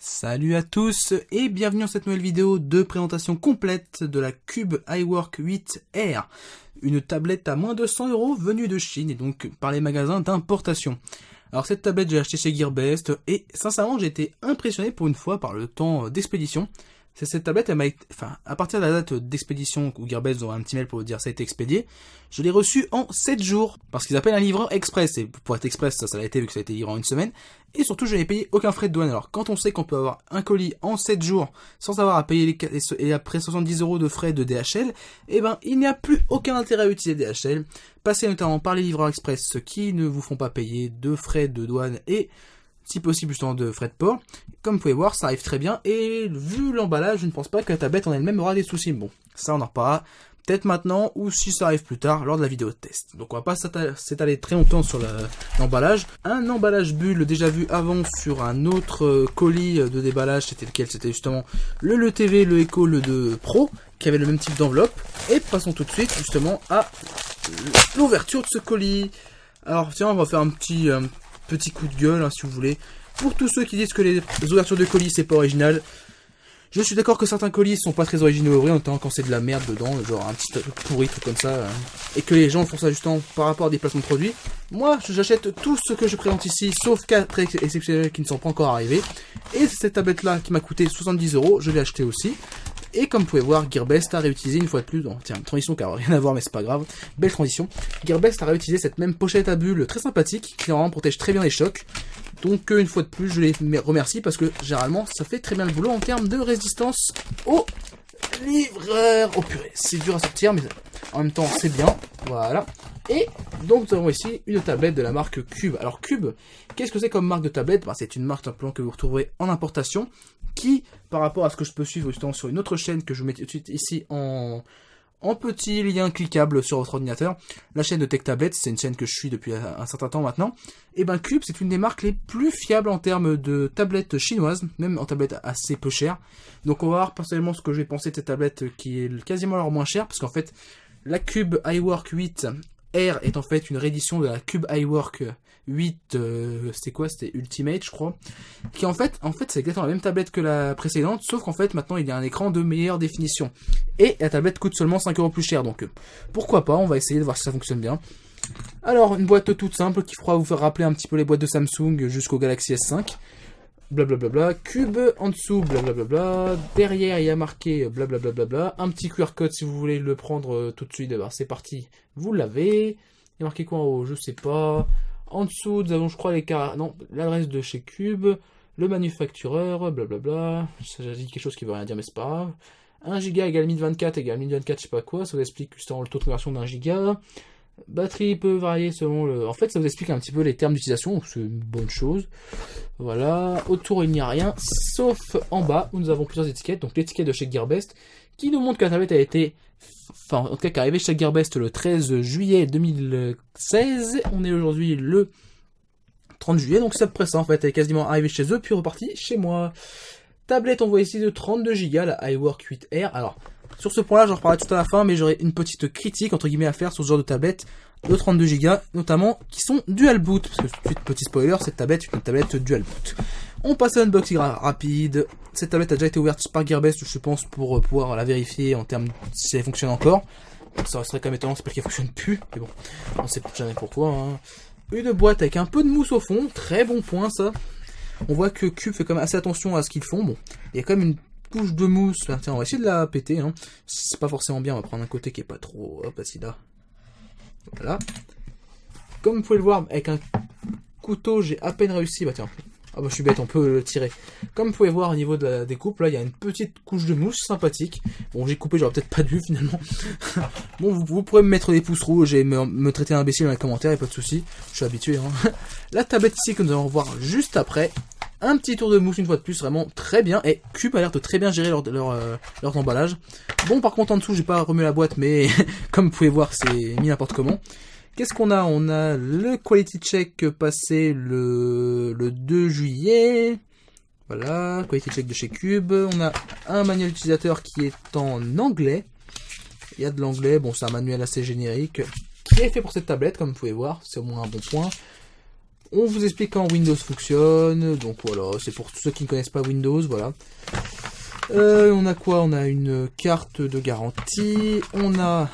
Salut à tous et bienvenue dans cette nouvelle vidéo de présentation complète de la Cube iWork 8R. Une tablette à moins de 100 € venue de Chine et donc par les magasins d'importation. Alors cette tablette j'ai acheté chez Gearbest et sincèrement j'ai été impressionné pour une fois par le temps d'expédition. Cette tablette, elle m'a été, à partir de la date d'expédition où Gearbest vous envoie un petit mail pour vous dire ça a été expédié, je l'ai reçu en 7 jours, parce qu'ils appellent un livreur express, et pour être express, ça l'a été vu que ça a été livré en une semaine, et surtout je n'avais payé aucun frais de douane. Alors quand on sait qu'on peut avoir un colis en 7 jours, sans avoir à payer et après 70 € de frais de DHL, eh ben il n'y a plus aucun intérêt à utiliser DHL, passez notamment par les livreurs express qui ne vous font pas payer de frais de douane et si possible justement de frais de port. Comme vous pouvez voir, ça arrive très bien, et vu l'emballage, je ne pense pas que la tablette en elle-même aura des soucis. Bon, ça on en reparlera peut-être maintenant, ou si ça arrive plus tard, lors de la vidéo de test. Donc on va pas s'étaler très longtemps sur l'emballage. Un emballage bulle déjà vu avant sur un autre colis de déballage, c'était lequel? C'était justement le LeTV, le Echo, le 2 Pro, qui avait le même type d'enveloppe. Et passons tout de suite justement à l'ouverture de ce colis. Alors tiens, on va faire un petit coup de gueule, hein, si vous voulez. Pour tous ceux qui disent que les ouvertures de colis c'est pas original, je suis d'accord que certains colis sont pas très originaux à ouvrir, notamment quand c'est de la merde dedans, genre un petit truc pourri, truc comme ça, et que les gens font ça justement par rapport à des placements de produits. Moi, j'achète tout ce que je présente ici, sauf cas très exceptionnels qui ne sont pas encore arrivés. Et cette tablette là qui m'a coûté 70 €, je l'ai acheté aussi. Et comme vous pouvez voir, Gearbest a réutilisé une fois de plus, tiens, une transition qui n'a rien à voir mais c'est pas grave, belle transition. Gearbest a réutilisé cette même pochette à bulles très sympathique, qui normalement protège très bien les chocs. Donc une fois de plus, je les remercie parce que généralement ça fait très bien le boulot en termes de résistance au livreur. Oh purée, c'est dur à sortir mais en même temps c'est bien, voilà. Et donc nous avons ici une tablette de la marque Cube. Alors Cube, qu'est-ce que c'est comme marque de tablette? C'est une marque simplement que vous retrouverez en importation, qui par rapport à ce que je peux suivre justement sur une autre chaîne que je vous mets tout de suite ici en petit lien cliquable sur votre ordinateur, la chaîne de Tech Tablets, c'est une chaîne que je suis depuis un certain temps maintenant. Et ben Cube, c'est une des marques les plus fiables en termes de tablettes chinoises, même en tablettes assez peu chères. Donc on va voir personnellement ce que j'ai pensé de cette tablette qui est quasiment leur moins chère, parce qu'en fait la Cube iWork 8R est en fait une réédition de la Cube iWork 8, c'était quoi? C'était Ultimate, je crois. Qui en fait c'est exactement la même tablette que la précédente, sauf qu'en fait maintenant il y a un écran de meilleure définition. Et la tablette coûte seulement 5 € plus cher, donc pourquoi pas, on va essayer de voir si ça fonctionne bien. Alors une boîte toute simple qui pourra vous faire rappeler un petit peu les boîtes de Samsung jusqu'au Galaxy S5. Blablabla, Cube en dessous, blablabla, derrière il y a marqué blablabla, un petit QR code si vous voulez le prendre tout de suite, c'est parti, vous l'avez. Il y a marqué quoi en haut, je sais pas. En dessous nous avons je crois l'adresse de chez Cube, le manufactureur, blablabla, ça j'ai dit quelque chose qui veut rien dire mais c'est pas grave. 1 Go égale 1024 égale 1024 je sais pas quoi, ça vous explique justement le taux de conversion d'1 Go. Batterie peut varier selon le... En fait, ça vous explique un petit peu les termes d'utilisation, c'est une bonne chose. Voilà, autour il n'y a rien, sauf en bas où nous avons plusieurs étiquettes. Donc l'étiquette de chez Gearbest qui nous montre que la tablette a été... en tout cas, qui est arrivée chez Gearbest le 13 juillet 2016. On est aujourd'hui le 30 juillet, donc c'est après ça en fait. Elle est quasiment arrivée chez eux, puis repartie chez moi. Tablette, on voit ici de 32 Go, la iWork 8R. Alors... sur ce point-là, j'en reparlerai tout à la fin, mais j'aurai une petite critique, entre guillemets, à faire sur ce genre de tablette de 32 Go, notamment, qui sont dual boot, parce que tout de suite, petit spoiler, cette tablette est une tablette dual boot. On passe à l'unboxing rapide. Cette tablette a déjà été ouverte par Gearbest, je pense, pour pouvoir la vérifier en termes de si elle fonctionne encore. Ça resterait quand même étonnant, c'est pas qu'elle fonctionne plus, mais bon, on sait jamais pourquoi, hein. Une boîte avec un peu de mousse au fond, très bon point, ça. On voit que Cube fait quand même assez attention à ce qu'ils font, bon, il y a quand même une couche de mousse, tiens on va essayer de la péter, hein. C'est pas forcément bien, on va prendre un côté qui est pas trop, hop, voici là, voilà, comme vous pouvez le voir, avec un couteau j'ai à peine réussi, tiens, je suis bête, on peut le tirer, comme vous pouvez voir au niveau de la découpe, là il y a une petite couche de mousse sympathique, bon j'ai coupé, j'aurais peut-être pas dû finalement, bon vous pourrez me mettre des pouces rouges et me traiter d'imbécile dans les commentaires, y a pas de souci, je suis habitué, hein. La tablette ici que nous allons voir juste après. Un petit tour de mousse une fois de plus, vraiment très bien. Et Cube a l'air de très bien gérer leur emballage. Bon, par contre, en dessous, j'ai pas remué la boîte, mais comme vous pouvez voir, c'est mis n'importe comment. Qu'est-ce qu'on a? On a le quality check passé le 2 juillet. Voilà, quality check de chez Cube. On a un manuel utilisateur qui est en anglais. Il y a de l'anglais, bon, c'est un manuel assez générique qui est fait pour cette tablette, comme vous pouvez voir. C'est au moins un bon point. On vous explique comment Windows fonctionne, donc voilà, c'est pour tous ceux qui ne connaissent pas Windows, voilà. On a quoi? On a une carte de garantie, on a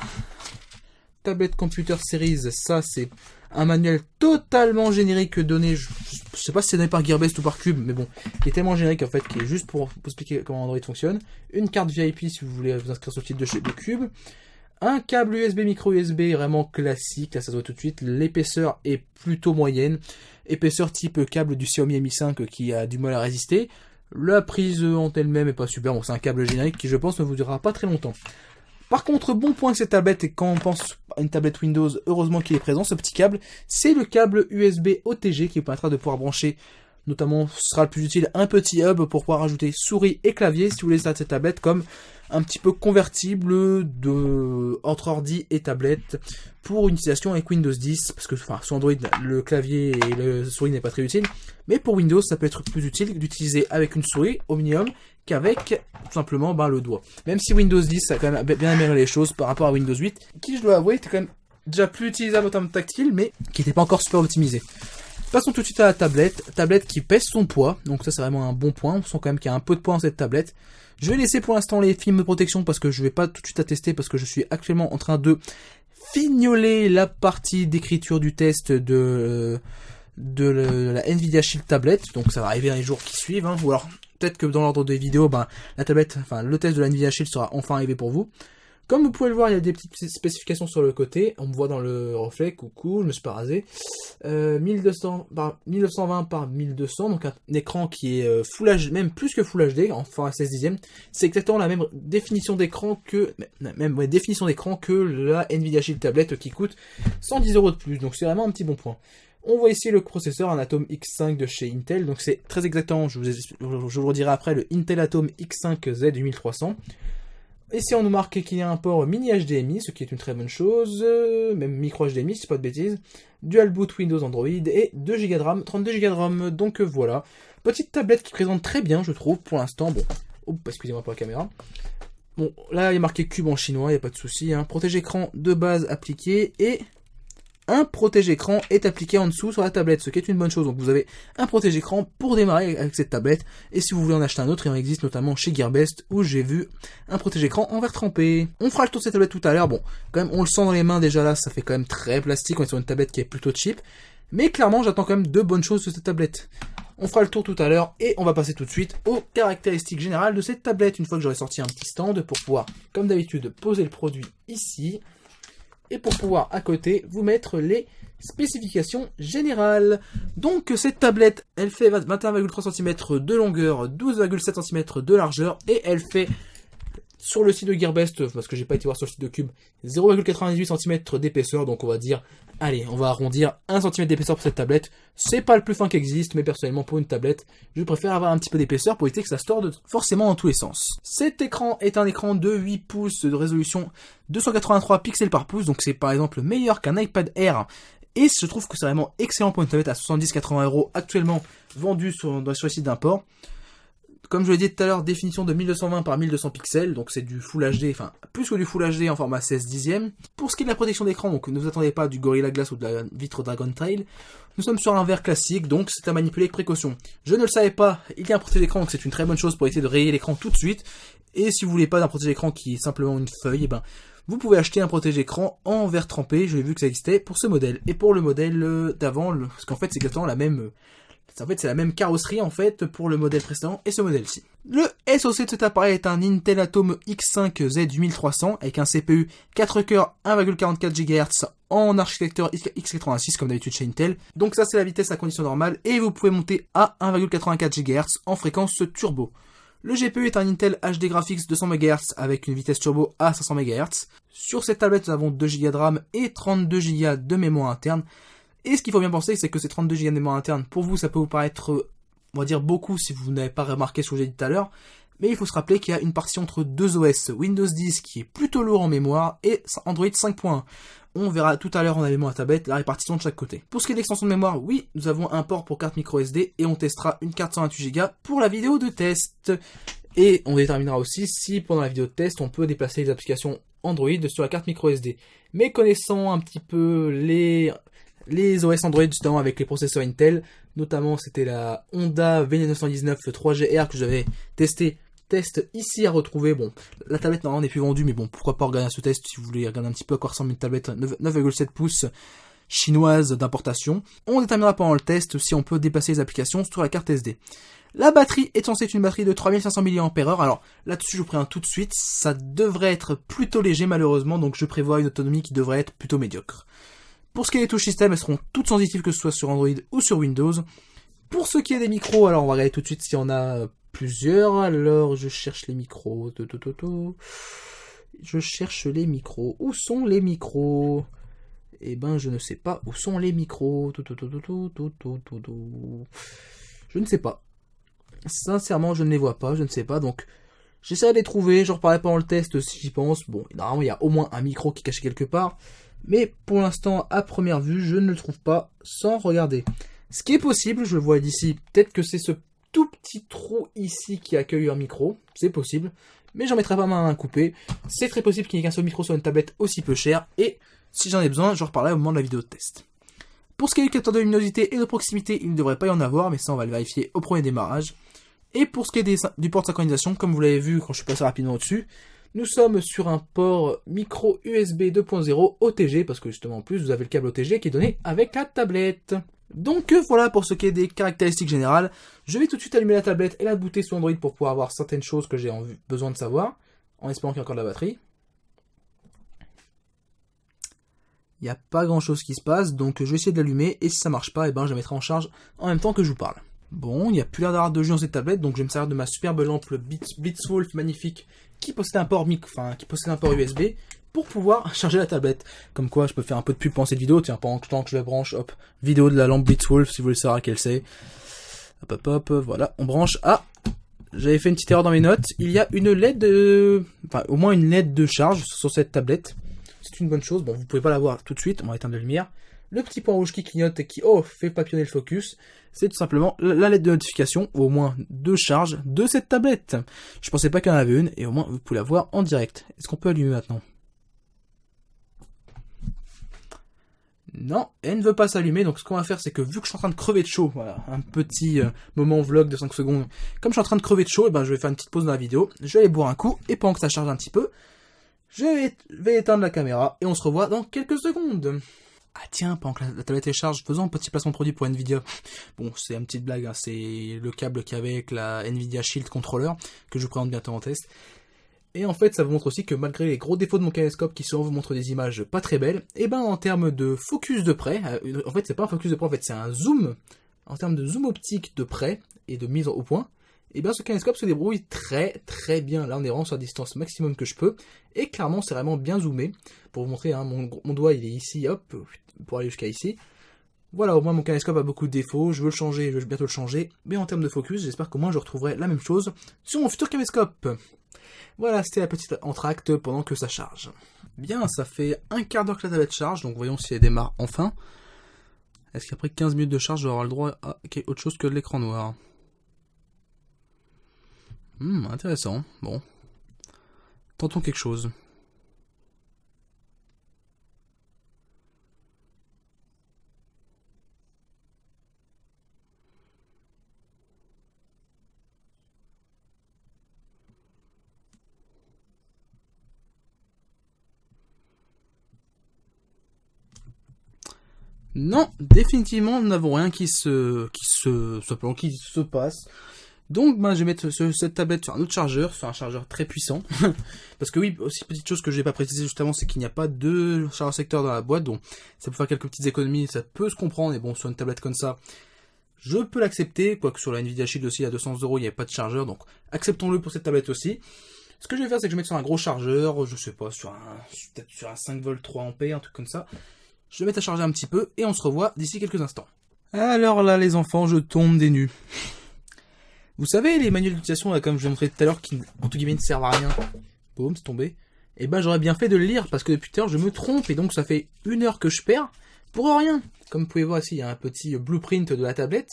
tablette Computer Series, ça c'est un manuel totalement générique donné, je sais pas si c'est donné par Gearbest ou par Cube, mais bon, qui est tellement générique en fait, qui est juste pour vous expliquer comment Android fonctionne. Une carte VIP si vous voulez vous inscrire sur le site de Cube. Un câble USB micro USB vraiment classique, là ça se voit tout de suite, l'épaisseur est plutôt moyenne, épaisseur type câble du Xiaomi Mi 5 qui a du mal à résister. La prise en elle-même est pas super, bon c'est un câble générique qui je pense ne vous durera pas très longtemps. Par contre, bon point de cette tablette, et quand on pense à une tablette Windows, heureusement qu'il est présent, ce petit câble, c'est le câble USB OTG qui vous permettra de pouvoir brancher, notamment, ce sera le plus utile, un petit hub pour pouvoir ajouter souris et clavier, si vous voulez cette tablette, comme un petit peu convertible entre ordi et tablette pour une utilisation avec Windows 10, parce que enfin, sur Android, le clavier et le souris n'est pas très utile, mais pour Windows, ça peut être plus utile d'utiliser avec une souris au minimum qu'avec tout simplement le doigt. Même si Windows 10 a quand même bien amélioré les choses par rapport à Windows 8, qui je dois avouer était quand même déjà plus utilisable en termes tactiles, mais qui n'était pas encore super optimisé. Passons tout de suite à la tablette qui pèse son poids, donc ça c'est vraiment un bon point, on sent quand même qu'il y a un peu de poids dans cette tablette. Je vais laisser pour l'instant les films de protection parce que je vais pas tout de suite attester parce que je suis actuellement en train de fignoler la partie d'écriture du test de la Nvidia Shield tablette, donc ça va arriver dans les jours qui suivent, hein. Ou alors peut-être que dans l'ordre des vidéos, la tablette, enfin le test de la Nvidia Shield sera enfin arrivé pour vous. Comme vous pouvez le voir, il y a des petites spécifications sur le côté. On me voit dans le reflet, coucou, je me suis pas rasé. 1920 par 1200, donc un écran qui est Full HD, même plus que Full HD, enfin 16 dixièmes. C'est exactement la même définition d'écran que la Nvidia Shield tablette qui coûte 110 € de plus. Donc c'est vraiment un petit bon point. On voit ici le processeur, un Atom X5 de chez Intel, donc c'est très exactement, je vous le redirai après, le Intel Atom X5Z 8300. Ici on nous marque qu'il y a un port mini HDMI, ce qui est une très bonne chose, même micro HDMI si c'est pas de bêtises, dual boot Windows Android et 2 Go de RAM, 32 Go de RAM, donc voilà. Petite tablette qui présente très bien je trouve pour l'instant, bon, excusez-moi pour la caméra. Bon, là il y a marqué Cube en chinois, il n'y a pas de souci, hein. Protège-écran de base appliqué et un protège-écran est appliqué en dessous sur la tablette, ce qui est une bonne chose. Donc vous avez un protège-écran pour démarrer avec cette tablette, et si vous voulez en acheter un autre, il en existe notamment chez Gearbest, où j'ai vu un protège-écran en verre trempé. On fera le tour de cette tablette tout à l'heure, bon, quand même on le sent dans les mains déjà là, ça fait quand même très plastique, on est sur une tablette qui est plutôt cheap, mais clairement j'attends quand même de bonnes choses de cette tablette. On fera le tour tout à l'heure, et on va passer tout de suite aux caractéristiques générales de cette tablette, une fois que j'aurai sorti un petit stand pour pouvoir, comme d'habitude, poser le produit ici, et pour pouvoir à côté vous mettre les spécifications générales. Donc cette tablette, elle fait 21,3 cm de longueur, 12,7 cm de largeur, et elle fait, sur le site de Gearbest, parce que j'ai pas été voir sur le site de Cube, 0,98 cm d'épaisseur, donc on va dire, allez, on va arrondir 1 cm d'épaisseur pour cette tablette. C'est pas le plus fin qui existe, mais personnellement pour une tablette, je préfère avoir un petit peu d'épaisseur pour éviter que ça se torde forcément dans tous les sens. Cet écran est un écran de 8 pouces de résolution 283 pixels par pouce, donc c'est par exemple meilleur qu'un iPad Air. Et je trouve que c'est vraiment excellent pour une tablette à 70-80 € actuellement vendue sur le site d'import. Comme je l'ai dit tout à l'heure, définition de 1220 par 1200 pixels, donc c'est du Full HD, enfin plus que du Full HD en format 16 dixièmes. Pour ce qui est de la protection d'écran, donc ne vous attendez pas du Gorilla Glass ou de la vitre Dragon Trail. Nous sommes sur un verre classique, donc c'est à manipuler avec précaution. Je ne le savais pas, il y a un protège d'écran, donc c'est une très bonne chose pour éviter de rayer l'écran tout de suite. Et si vous voulez pas d'un protège d'écran qui est simplement une feuille, vous pouvez acheter un protège écran en verre trempé, je l'ai vu que ça existait pour ce modèle. Et pour le modèle d'avant, parce qu'en fait c'est exactement la même... c'est la même carrosserie en fait pour le modèle précédent et ce modèle-ci. Le SoC de cet appareil est un Intel Atom X5Z 8300 avec un CPU 4 cœurs 1,44 GHz en architecture x86 comme d'habitude chez Intel. Donc ça c'est la vitesse à condition normale et vous pouvez monter à 1,84 GHz en fréquence turbo. Le GPU est un Intel HD Graphics 200 MHz avec une vitesse turbo à 500 MHz. Sur cette tablette nous avons 2 Go de RAM et 32 Go de mémoire interne. Et ce qu'il faut bien penser, c'est que ces 32 Go de mémoire interne, pour vous, ça peut vous paraître, on va dire, beaucoup si vous n'avez pas remarqué ce que j'ai dit tout à l'heure. Mais il faut se rappeler qu'il y a une partition entre deux OS, Windows 10 qui est plutôt lourd en mémoire et Android 5.1. On verra tout à l'heure en allumant la tablette la répartition de chaque côté. Pour ce qui est de l'extension de mémoire, oui, nous avons un port pour carte micro SD et on testera une carte 128 Go pour la vidéo de test. Et on déterminera aussi si pendant la vidéo de test on peut déplacer les applications Android sur la carte micro SD. Mais connaissant un petit peu les OS Android justement avec les processeurs Intel. Notamment c'était la Honda V919 3GR que j'avais testé. Test ici à retrouver. Bon, la tablette normalement n'est plus vendue, mais bon, pourquoi pas regarder ce test si vous voulez regarder un petit peu à quoi ressemble une tablette 9,7 pouces chinoise d'importation. On déterminera pendant le test si on peut dépasser les applications sur la carte SD. La batterie est censée être une batterie de 3500 mAh. Alors là-dessus je vous préviens tout de suite, ça devrait être plutôt léger malheureusement, donc je prévois une autonomie qui devrait être plutôt médiocre. Pour ce qui est des touches système, elles seront toutes sensitives que ce soit sur Android ou sur Windows. Pour ce qui est des micros, alors on va regarder tout de suite si on a plusieurs. Alors je cherche les micros. Je cherche les micros. Où sont les micros? Eh ben je ne sais pas où sont les micros. Je ne sais pas. Sincèrement, je ne les vois pas, je ne sais pas, donc j'essaie de les trouver, je reparlerai pendant le test si j'y pense. Bon, normalement, il y a au moins un micro qui est caché quelque part, mais pour l'instant, à première vue, je ne le trouve pas sans regarder. Ce qui est possible, je le vois d'ici, peut-être que c'est ce tout petit trou ici qui accueille un micro, c'est possible, mais j'en mettrai pas ma main à couper. C'est très possible qu'il n'y ait qu'un seul micro sur une tablette aussi peu chère, et si j'en ai besoin, je reparlerai au moment de la vidéo de test. Pour ce qui est du capteur de luminosité et de proximité, il ne devrait pas y en avoir, mais ça on va le vérifier au premier démarrage. Et pour ce qui est du port de synchronisation, comme vous l'avez vu quand je suis passé rapidement au-dessus, nous sommes sur un port micro USB 2.0 OTG, parce que justement en plus vous avez le câble OTG qui est donné avec la tablette. Donc voilà pour ce qui est des caractéristiques générales. Je vais tout de suite allumer la tablette et la booter sur Android pour pouvoir avoir certaines choses que j'ai besoin de savoir, en espérant qu'il y a encore de la batterie. Il n'y a pas grand chose qui se passe, donc je vais essayer de l'allumer, et si ça marche pas, eh ben, je la mettrai en charge en même temps que je vous parle. Bon, il n'y a plus l'air d'avoir de jus dans cette tablette, donc je vais me servir de ma superbe lampe Blitzwolf magnifique qui possède un port USB pour pouvoir charger la tablette. Comme quoi, je peux faire un peu de pub pendant cette vidéo. Tiens, pendant que je la branche, hop, vidéo de la lampe Blitzwolf si vous voulez savoir à quelle c'est. Hop, voilà, on branche. Ah, j'avais fait une petite erreur dans mes notes. Il y a une LED au moins une LED de charge sur cette tablette. C'est une bonne chose. Bon, vous pouvez pas la voir tout de suite, on va éteindre la lumière. Le petit point rouge qui clignote et qui, fait papillonner le focus, c'est tout simplement la lettre de notification, ou au moins de charge, de cette tablette. Je pensais pas qu'il y en avait une, et au moins vous pouvez la voir en direct. Est-ce qu'on peut allumer maintenant? Non, elle ne veut pas s'allumer, donc ce qu'on va faire, c'est que vu que je suis en train de crever de chaud, voilà, un petit moment vlog de 5 secondes, comme je suis en train de crever de chaud, je vais faire une petite pause dans la vidéo, je vais aller boire un coup, et pendant que ça charge un petit peu, je vais éteindre la caméra, et on se revoit dans quelques secondes. Ah tiens, pendant que la tablette est charge, faisons un petit placement de produit pour Nvidia. Bon, c'est une petite blague, hein, c'est le câble qu'il y avait avec la Nvidia Shield Controller, que je vous présente bientôt en test. Et en fait, ça vous montre aussi que malgré les gros défauts de mon caméscope qui souvent vous montrent des images pas très belles, et en termes de focus de près, en fait c'est pas un focus de près, en fait c'est un zoom, en termes de zoom optique de près et de mise au point, ce caméscope se débrouille très très bien. Là on est vraiment sur la distance maximum que je peux, et clairement c'est vraiment bien zoomé. Pour vous montrer, hein, mon doigt il est ici, hop, pour aller jusqu'à ici. Voilà, au moins mon caméscope a beaucoup de défauts, je veux le changer, je vais bientôt le changer, mais en termes de focus, j'espère qu'au moins je retrouverai la même chose sur mon futur caméscope. Voilà, c'était la petite entracte pendant que ça charge. Bien, ça fait un quart d'heure que la tablette charge, donc voyons si elle démarre enfin. Est-ce qu'après 15 minutes de charge, je vais avoir le droit à autre chose que de l'écran noir? Intéressant, bon. Tentons quelque chose. Non, définitivement, nous n'avons rien qui se passe. Donc, je vais mettre cette tablette sur un autre chargeur, sur un chargeur très puissant. Parce que oui, aussi petite chose que je n'ai pas précisé juste avant, c'est qu'il n'y a pas de chargeur secteur dans la boîte, donc ça peut faire quelques petites économies, ça peut se comprendre, et bon, sur une tablette comme ça, je peux l'accepter, quoique sur la Nvidia Shield aussi, à 200 €, il n'y a pas de chargeur, donc acceptons-le pour cette tablette aussi. Ce que je vais faire, c'est que je vais mettre sur un gros chargeur, je sais pas, peut-être sur un 5V 3A, un truc comme ça. Je vais mettre à charger un petit peu, et on se revoit d'ici quelques instants. Alors là, les enfants, je tombe des nues. Vous savez, les manuels d'utilisation, comme je vous ai montré tout à l'heure, qui, entre guillemets, ne servent à rien. Boum, c'est tombé. Et j'aurais bien fait de le lire, parce que depuis tout à l'heure, je me trompe, et donc ça fait 1 heure que je perds, pour rien. Comme vous pouvez voir ici, il y a un petit blueprint de la tablette,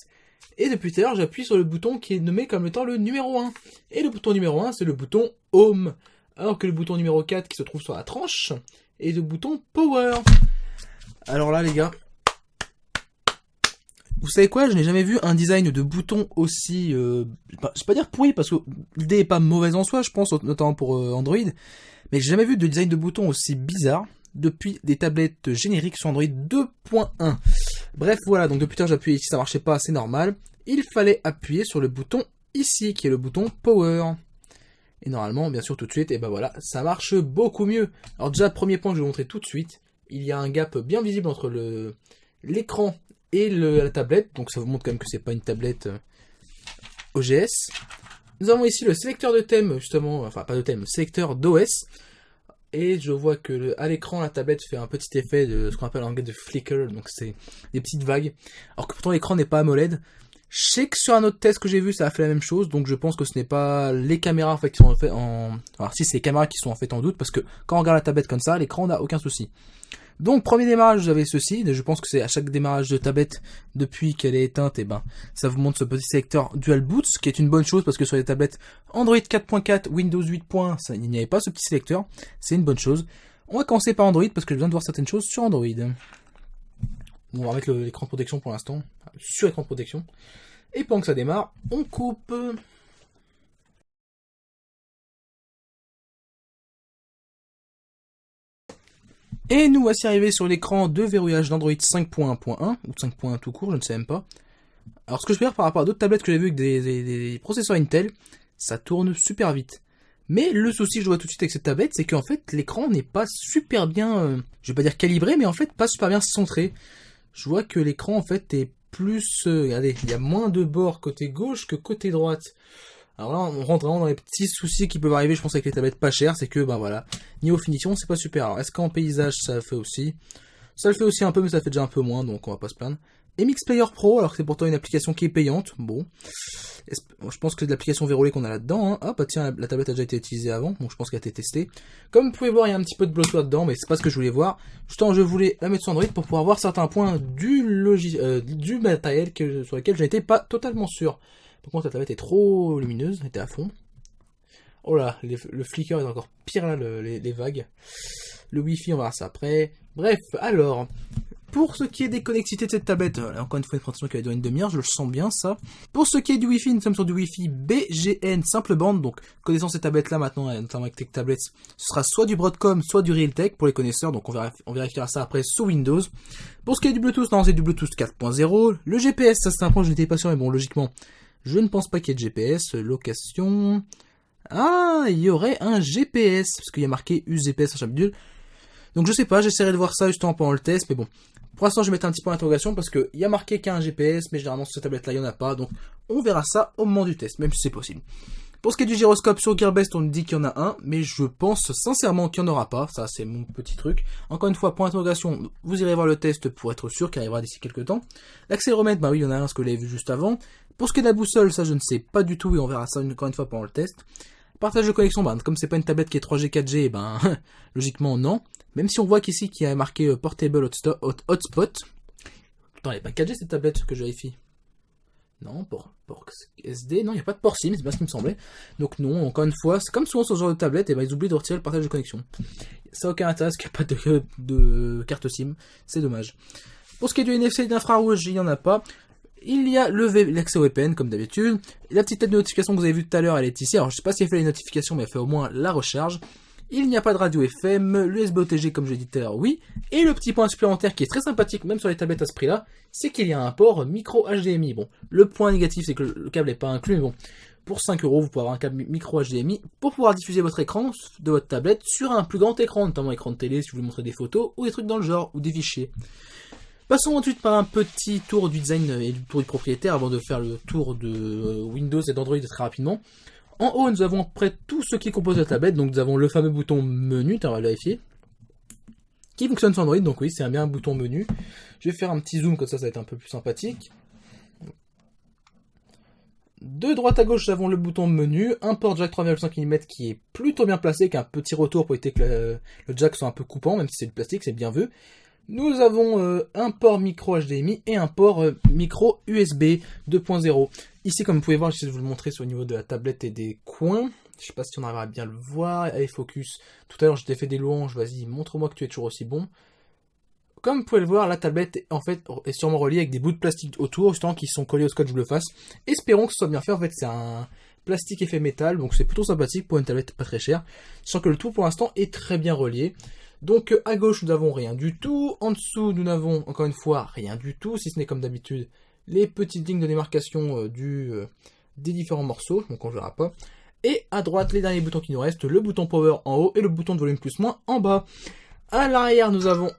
et depuis tout à l'heure, j'appuie sur le bouton qui est nommé comme étant le numéro 1. Et le bouton numéro 1, c'est le bouton Home, alors que le bouton numéro 4, qui se trouve sur la tranche, est le bouton Power. Alors là, les gars, Vous savez quoi, je n'ai jamais vu un design de bouton aussi, je vais pas dire pourri, parce que l'idée est pas mauvaise en soi, je pense, notamment pour Android, mais j'ai jamais vu de design de bouton aussi bizarre depuis des tablettes génériques sur Android 2.1. Bref, voilà, donc depuis tard j'ai appuyé ici, ça marchait pas, c'est normal. Il fallait appuyer sur le bouton ici, qui est le bouton Power. Et normalement, bien sûr, tout de suite, et ben voilà, ça marche beaucoup mieux. Alors déjà, premier point que je vais vous montrer tout de suite, il y a un gap bien visible entre l'écran et la tablette, donc ça vous montre quand même que c'est pas une tablette OGS. Nous avons ici le sélecteur de thème, justement, enfin pas de thème, sélecteur d'OS. Et je vois que à l'écran, la tablette fait un petit effet de ce qu'on appelle en anglais de flicker, donc c'est des petites vagues. Alors que pourtant l'écran n'est pas AMOLED. Je sais que sur un autre test que j'ai vu, ça a fait la même chose, donc je pense que ce n'est pas les caméras en fait qui sont en fait en... Alors si, c'est les caméras qui sont en fait en doute, parce que quand on regarde la tablette comme ça, l'écran n'a aucun souci. Donc premier démarrage, vous avez ceci, je pense que c'est à chaque démarrage de tablette depuis qu'elle est éteinte, et ben ça vous montre ce petit sélecteur Dual Boot, ce qui est une bonne chose parce que sur les tablettes Android 4.4, Windows 8. Il n'y avait pas ce petit sélecteur, c'est une bonne chose. On va commencer par Android parce que j'ai besoin de voir certaines choses sur Android. Bon, on va mettre l'écran de protection pour l'instant, sur écran de protection. Et pendant que ça démarre, on coupe. Et nous voici arrivés sur l'écran de verrouillage d'Android 5.1.1, ou 5.1 tout court, je ne sais même pas. Alors ce que je peux dire par rapport à d'autres tablettes que j'ai vues avec des processeurs Intel, ça tourne super vite. Mais le souci que je vois tout de suite avec cette tablette, c'est qu'en fait l'écran n'est pas super bien, je vais pas dire calibré, mais en fait pas super bien centré. Je vois que l'écran en fait est plus, regardez, il y a moins de bords côté gauche que côté droite. Alors là, on rentre vraiment dans les petits soucis qui peuvent arriver, je pense, avec les tablettes pas chères, c'est que, ben voilà, niveau finition, c'est pas super. Alors, est-ce qu'en paysage, ça le fait aussi? Ça le fait aussi un peu, mais ça fait déjà un peu moins, donc on va pas se plaindre. MX Player Pro, alors que c'est pourtant une application qui est payante, bon. Je pense que c'est de l'application verrouillée qu'on a là-dedans, hein. Ah, bah tiens, la tablette a déjà été utilisée avant, donc je pense qu'elle a été testée. Comme vous pouvez voir, il y a un petit peu de bloatware dedans, mais c'est pas ce que je voulais voir. Justement, je voulais la mettre sur Android pour pouvoir voir certains points du matériel sur lequel je n'étais pas totalement sûr. Par contre, la tablette est trop lumineuse, elle était à fond. Oh là, le flicker est encore pire là, les vagues. Le Wi-Fi, on va voir ça après. Bref, alors, pour ce qui est des connectivités de cette tablette, encore une fois une présentation qui va durer une demi-heure, je le sens bien ça. Pour ce qui est du Wi-Fi, nous sommes sur du Wi-Fi BGN simple bande, donc connaissant ces tablettes là maintenant, notamment avec Tech Tablets, ce sera soit du Broadcom, soit du Realtek pour les connaisseurs, donc on vérifiera ça après sous Windows. Pour ce qui est du Bluetooth, non, c'est du Bluetooth 4.0. Le GPS, ça c'est un point que je n'étais pas sûr, mais bon, logiquement, je ne pense pas qu'il y ait de GPS. Location... Ah, il y aurait un GPS, parce qu'il y a marqué UGPS sur chaque module. Donc je sais pas, j'essaierai de voir ça justement pendant le test, mais bon. Pour l'instant, je vais mettre un petit point d'interrogation, parce qu'il y a marqué qu'il y a un GPS, mais généralement sur cette tablette-là, il n'y en a pas, donc on verra ça au moment du test, même si c'est possible. Pour ce qui est du gyroscope sur Gearbest, on nous dit qu'il y en a un, mais je pense sincèrement qu'il n'y en aura pas, ça c'est mon petit truc. Encore une fois, point d'interrogation, vous irez voir le test pour être sûr qu'il arrivera d'ici quelques temps. L'accéléromètre, bah oui, il y en a un, parce que vous l'avez vu juste avant. Pour ce qui est de la boussole, ça je ne sais pas du tout, et on verra ça encore une fois pendant le test. Partage de connexion, bah, comme c'est pas une tablette qui est 3G, 4G, ben, logiquement non. Même si on voit qu'ici, qu'il y a marqué Portable Hotspot. Attends, il n'y a pas 4G cette tablette, que je vérifie. Non, port SD, non, il n'y a pas de port SIM, c'est pas ce qui me semblait. Donc non, encore une fois, c'est comme souvent sur ce genre de tablette, et ben ils oublient de retirer le partage de connexion. Ça n'a aucun intérêt, parce qu'il n'y a pas de carte SIM, c'est dommage. Pour ce qui est du NFC et d'infrarouge, il n'y en a pas. Il y a l'accès au VPN, comme d'habitude. La petite tête de notification que vous avez vue tout à l'heure, elle est ici. Alors, je sais pas si elle fait les notifications, mais elle fait au moins la recharge. Il n'y a pas de radio FM, l'USB OTG, comme je l'ai dit tout à l'heure, oui. Et le petit point supplémentaire qui est très sympathique, même sur les tablettes à ce prix-là, c'est qu'il y a un port micro HDMI. Bon, le point négatif, c'est que le câble n'est pas inclus, mais bon, pour 5 €, vous pouvez avoir un câble micro HDMI pour pouvoir diffuser votre écran de votre tablette sur un plus grand écran, notamment écran de télé si vous voulez montrer des photos, ou des trucs dans le genre, ou des fichiers. Passons ensuite par un petit tour du design et du tour du propriétaire avant de faire le tour de Windows et d'Android très rapidement. En haut, nous avons près tout ce qui compose la tablette, donc nous avons le fameux bouton menu, on va le vérifier, qui fonctionne sur Android, donc oui, c'est bien un bouton menu. Je vais faire un petit zoom, comme ça va être un peu plus sympathique. De droite à gauche, nous avons le bouton menu, un port jack 3,5 mm qui est plutôt bien placé, avec un petit retour pour éviter que le jack soit un peu coupant, même si c'est du plastique, c'est bien vu. Nous avons un port micro HDMI et un port micro USB 2.0. Ici, comme vous pouvez voir, je vais vous le montrer sur le niveau de la tablette et des coins. Je sais pas si on arrivera à bien le voir. Allez, focus. Tout à l'heure, je t'ai fait des louanges. Vas-y, montre-moi que tu es toujours aussi bon. comme vous pouvez le voir, la tablette en fait est sûrement reliée avec des bouts de plastique autour, justement qui sont collés au scotch double face. Espérons que ce soit bien fait. En fait, c'est un plastique effet métal, donc c'est plutôt sympathique pour une tablette pas très chère. Sachant que le tout pour l'instant est très bien relié. Donc à gauche nous n'avons rien du tout, en dessous nous n'avons encore une fois rien du tout, si ce n'est comme d'habitude les petites lignes de démarcation des différents morceaux, donc on ne verra pas. Et à droite les derniers boutons qui nous restent, le bouton power en haut et le bouton de volume plus moins en bas. À l'arrière nous avons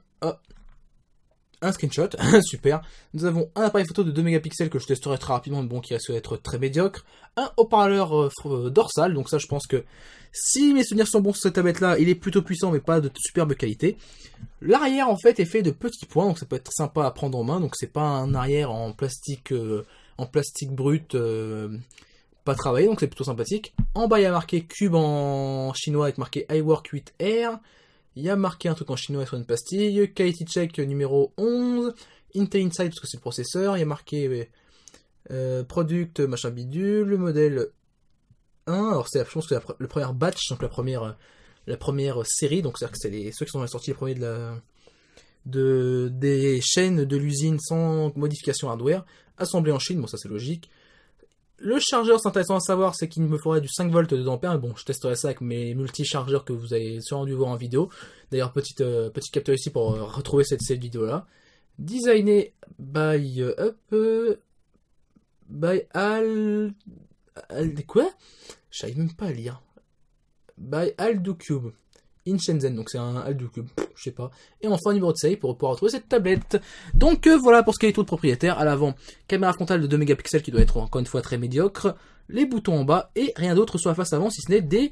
un screenshot, super. Nous avons un appareil photo de 2 mégapixels que je testerai très rapidement, mais bon, qui risque d'être très médiocre. Un haut-parleur dorsal, donc ça je pense que si mes souvenirs sont bons sur cette tablette là, il est plutôt puissant mais pas de superbe qualité. L'arrière en fait est fait de petits points, donc ça peut être sympa à prendre en main, donc c'est pas un arrière en plastique brut pas travaillé, donc c'est plutôt sympathique. En bas il y a marqué Cube en chinois avec marqué iWork 8R. Il y a marqué un truc en chinois sur une pastille, Quality Check numéro 11, Intel Inside parce que c'est le processeur, il y a marqué Product machin bidule, le modèle 1, alors je pense que c'est le premier batch, donc la première série, donc c'est-à-dire que c'est ceux qui sont sortis les premiers des chaînes de l'usine sans modification hardware, assemblés en Chine, bon ça c'est logique. Le chargeur, c'est intéressant à savoir, c'est qu'il me faudrait du 5 volts de d'ampère. Bon, je testerai ça avec mes multi-chargeurs que vous avez sûrement dû voir en vidéo. D'ailleurs, petit capteur ici pour retrouver cette vidéo-là. Designé by quoi? J'arrive même pas à lire. By AldoCube. In Shenzhen, donc c'est un AldoCube, je sais pas. Et enfin, numéro de série pour pouvoir retrouver cette tablette. Donc voilà pour ce qui est tout de propriétaire. À l'avant, caméra frontale de 2 mégapixels qui doit être encore une fois très médiocre. Les boutons en bas et rien d'autre sur la face avant si ce n'est des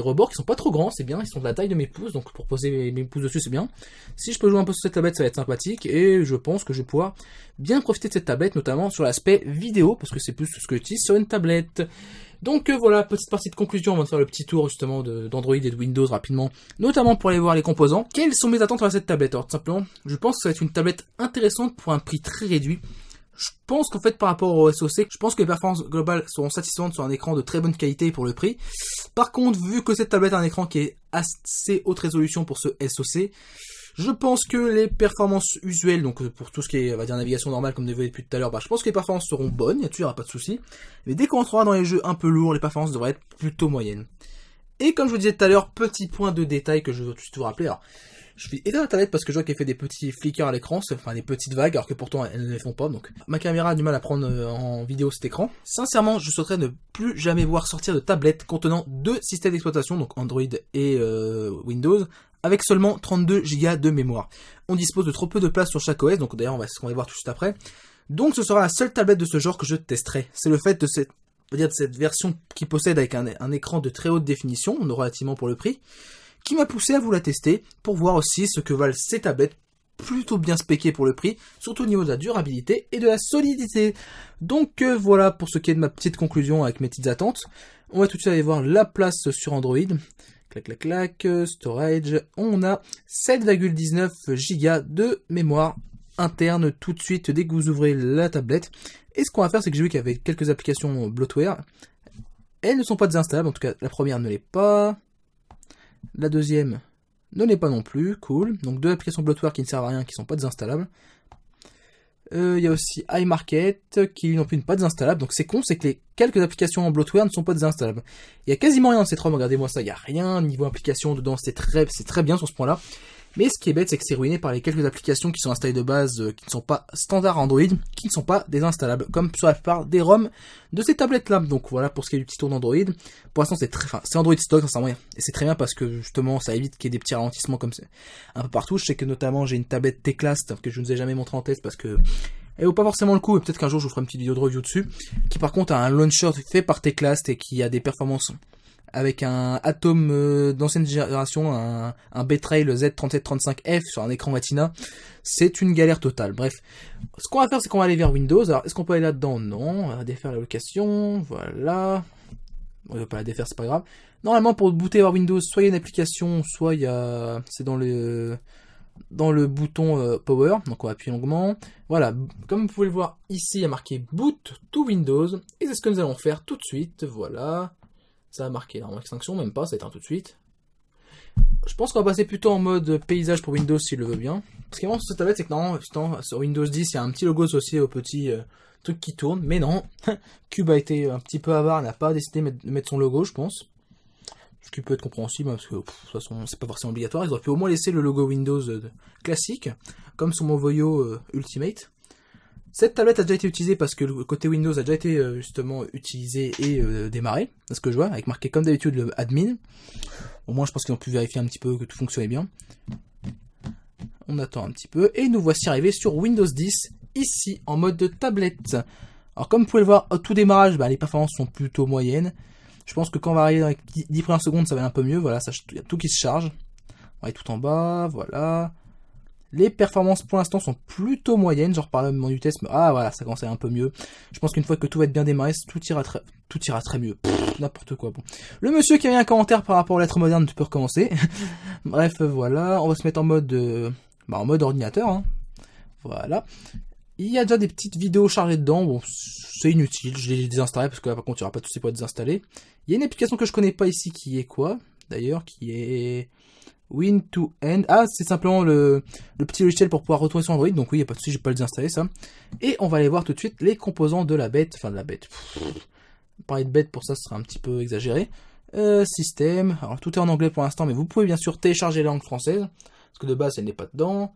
rebords qui sont pas trop grands, c'est bien. Ils sont de la taille de mes pouces, donc pour poser mes pouces dessus c'est bien. Si je peux jouer un peu sur cette tablette, ça va être sympathique. Et je pense que je vais pouvoir bien profiter de cette tablette, notamment sur l'aspect vidéo, parce que c'est plus ce que j'utilise sur une tablette. Donc voilà, petite partie de conclusion, on va faire le petit tour justement d'Android et de Windows rapidement, notamment pour aller voir les composants. Quelles sont mes attentes à cette tablette? Alors tout simplement, je pense que ça va être une tablette intéressante pour un prix très réduit. Je pense qu'en fait par rapport au SoC, je pense que les performances globales seront satisfaisantes sur un écran de très bonne qualité pour le prix. Par contre, vu que cette tablette a un écran qui est assez haute résolution pour ce SoC, je pense que les performances usuelles, donc pour tout ce qui est, on va dire, navigation normale comme dévoilé depuis tout à l'heure, je pense que les performances seront bonnes, il n'y aura pas de souci. Mais dès qu'on rentrera dans les jeux un peu lourds, les performances devraient être plutôt moyennes. Et comme je vous disais tout à l'heure, petit point de détail que je veux tout vous rappeler. Alors, je vais éteindre la tablette parce que je vois qu'elle fait des petits flickers à l'écran, enfin des petites vagues, alors que pourtant elles ne les font pas. Donc ma caméra a du mal à prendre en vidéo cet écran. Sincèrement, je souhaiterais ne plus jamais voir sortir de tablette contenant 2 systèmes d'exploitation, donc Android et Windows, avec seulement 32 Go de mémoire. On dispose de trop peu de place sur chaque OS, donc d'ailleurs on va voir tout de suite après. Donc ce sera la seule tablette de ce genre que je testerai. C'est le fait de cette version qui possède avec un écran de très haute définition, relativement pour le prix, qui m'a poussé à vous la tester pour voir aussi ce que valent ces tablettes plutôt bien spéquées pour le prix, surtout au niveau de la durabilité et de la solidité. Donc voilà pour ce qui est de ma petite conclusion avec mes petites attentes. On va tout de suite aller voir la place sur Android. Clac clac clac, storage, on a 7,19 Go de mémoire interne tout de suite dès que vous ouvrez la tablette. Et ce qu'on va faire, c'est que j'ai vu qu'il y avait quelques applications bloatware. Elles ne sont pas désinstallables, en tout cas la première ne l'est pas. La deuxième ne l'est pas non plus, cool. Donc 2 applications bloatware qui ne servent à rien, qui ne sont pas désinstallables. Il y a aussi iMarket, qui non plus n'est pas désinstallable. Donc c'est con, c'est que les quelques applications en bloatware ne sont pas désinstallables. Il y a quasiment rien dans cette ROM, regardez-moi ça, il n'y a rien. Niveau application dedans, c'est très bien sur ce point-là. Mais ce qui est bête, c'est que c'est ruiné par les quelques applications qui sont installées de base, qui ne sont pas standard Android, qui ne sont pas désinstallables, comme sur la plupart des ROM de ces tablettes-là. Donc voilà pour ce qui est du petit tour d'Android. Pour l'instant, c'est Android stock, sincèrement, et c'est très bien parce que justement, ça évite qu'il y ait des petits ralentissements comme ça un peu partout. Je sais que notamment, j'ai une tablette Teclast que je ne vous ai jamais montré en test parce que elle vaut pas forcément le coup, et peut-être qu'un jour je vous ferai une petite vidéo de review dessus, qui par contre a un launcher fait par Teclast et qui a des performances avec un Atom d'ancienne génération, un B-Trail Z3735F sur un écran Retina. C'est une galère totale. Bref, ce qu'on va faire, c'est qu'on va aller vers Windows. Alors, est-ce qu'on peut aller là-dedans? Non. On va défaire la location. Voilà. On va pas la défaire, c'est pas grave. Normalement, pour booter vers Windows, soit il y a une application, soit il y a... c'est dans le bouton Power. Donc, on va appuyer longuement. Voilà. Comme vous pouvez le voir, ici, il y a marqué Boot to Windows. Et c'est ce que nous allons faire tout de suite. Voilà. Ça a marqué en extinction, même pas, ça éteint tout de suite. Je pense qu'on va passer plutôt en mode paysage pour Windows s'il le veut bien. Ce qui est marrant sur cette tablette, c'est que normalement, sur Windows 10, il y a un petit logo associé au petit truc qui tourne. Mais non, Cube a été un petit peu avare, n'a pas décidé de mettre son logo, je pense. Ce qui peut être compréhensible, parce que de toute façon, c'est pas forcément obligatoire. Ils auraient pu au moins laisser le logo Windows classique, comme sur mon Voyo Ultimate. Cette tablette a déjà été utilisée parce que le côté Windows a déjà été justement utilisé et démarré, c'est ce que je vois, avec marqué comme d'habitude le admin. Au moins je pense qu'ils ont pu vérifier un petit peu que tout fonctionnait bien. On attend un petit peu, et nous voici arrivés sur Windows 10, ici en mode de tablette. Alors comme vous pouvez le voir, au tout démarrage, les performances sont plutôt moyennes. Je pense que quand on va arriver dans les 10 premières secondes, ça va aller un peu mieux, voilà, il y a tout qui se charge. On va aller tout en bas, voilà. Les performances pour l'instant sont plutôt moyennes, genre par exemple du test, mais ah voilà, ça commence à aller un peu mieux. Je pense qu'une fois que tout va être bien démarré, tout ira très mieux. N'importe quoi. Bon. Le monsieur qui a mis un commentaire par rapport aux lettres modernes, tu peux recommencer. Bref, voilà, on va se mettre en mode ordinateur. Hein. Voilà. Il y a déjà des petites vidéos chargées dedans, bon, c'est inutile, je les désinstalle parce que là par contre il n'y aura pas tous ces pour être désinstallés. Il y a une application que je connais pas ici qui est quoi, d'ailleurs, qui est Win2End. Ah, c'est simplement le petit logiciel pour pouvoir retourner sur Android, donc oui, il n'y a pas de souci, je vais pas le désinstaller ça. Et on va aller voir tout de suite les composants de la bête, enfin de la bête. Parler de bête pour ça, ce serait un petit peu exagéré. Système, alors tout est en anglais pour l'instant, mais vous pouvez bien sûr télécharger la langue française, parce que de base elle n'est pas dedans.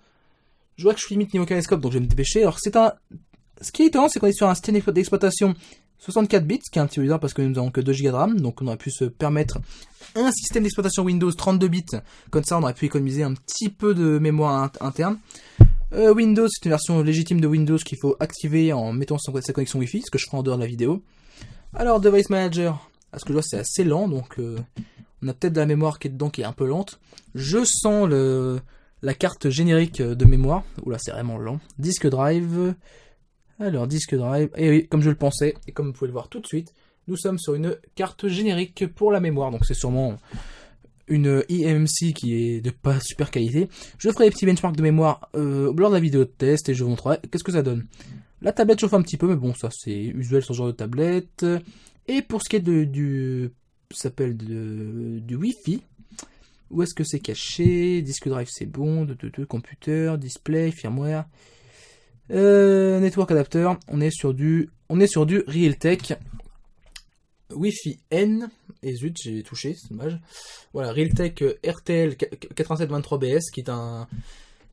Je vois que je suis limite niveau caméscope, donc je vais me dépêcher. Alors ce qui est étonnant, c'est qu'on est sur un système d'exploitation 64 bits, ce qui est un petit peu bizarre parce que nous n'avons que 2 Go de RAM, donc on aurait pu se permettre un système d'exploitation Windows 32 bits, comme ça on aurait pu économiser un petit peu de mémoire interne. Windows, c'est une version légitime de Windows qu'il faut activer en mettant sa connexion Wi-Fi, ce que je ferai en dehors de la vidéo. Alors Device Manager, à ce que je vois c'est assez lent, donc on a peut-être de la mémoire qui est dedans qui est un peu lente. Je sens la carte générique de mémoire, oula c'est vraiment lent. Disque drive, alors disque drive, et oui comme je le pensais, et comme vous pouvez le voir tout de suite, nous sommes sur une carte générique pour la mémoire, donc c'est sûrement une eMMC qui est de pas super qualité. Je ferai des petits benchmarks de mémoire lors de la vidéo de test et je vous montrerai qu'est-ce que ça donne. La tablette chauffe un petit peu, mais bon ça c'est usuel sur ce genre de tablette. Et pour ce qui est du Wi-Fi, où est-ce que c'est caché? Disque drive c'est bon, computer, display, firmware, network adapter, on est sur du Realtek Wi-Fi N, et zut j'ai touché, c'est dommage. Voilà, Realtek RTL 8723BS qui est un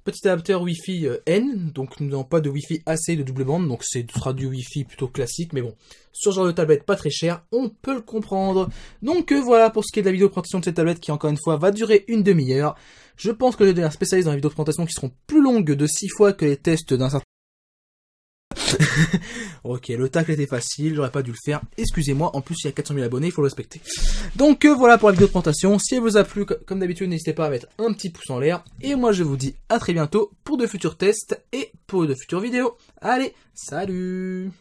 petit adapteur Wi-Fi N, donc nous n'avons pas de Wi-Fi AC de double bande, donc ce sera du Wi-Fi plutôt classique, mais bon, sur ce genre de tablette pas très cher, on peut le comprendre. Donc voilà pour ce qui est de la vidéo de présentation de cette tablette qui encore une fois va durer une demi-heure. Je pense que je vais devenir spécialiste dans les vidéos de présentation qui seront plus longues de 6 fois que les tests d'un certain... Ok, le tacle était facile, j'aurais pas dû le faire, excusez-moi, en plus il y a 400 000 abonnés, il faut le respecter. Donc voilà pour la vidéo de présentation, si elle vous a plu, comme d'habitude n'hésitez pas à mettre un petit pouce en l'air, et moi je vous dis à très bientôt pour de futurs tests et pour de futures vidéos. Allez, salut!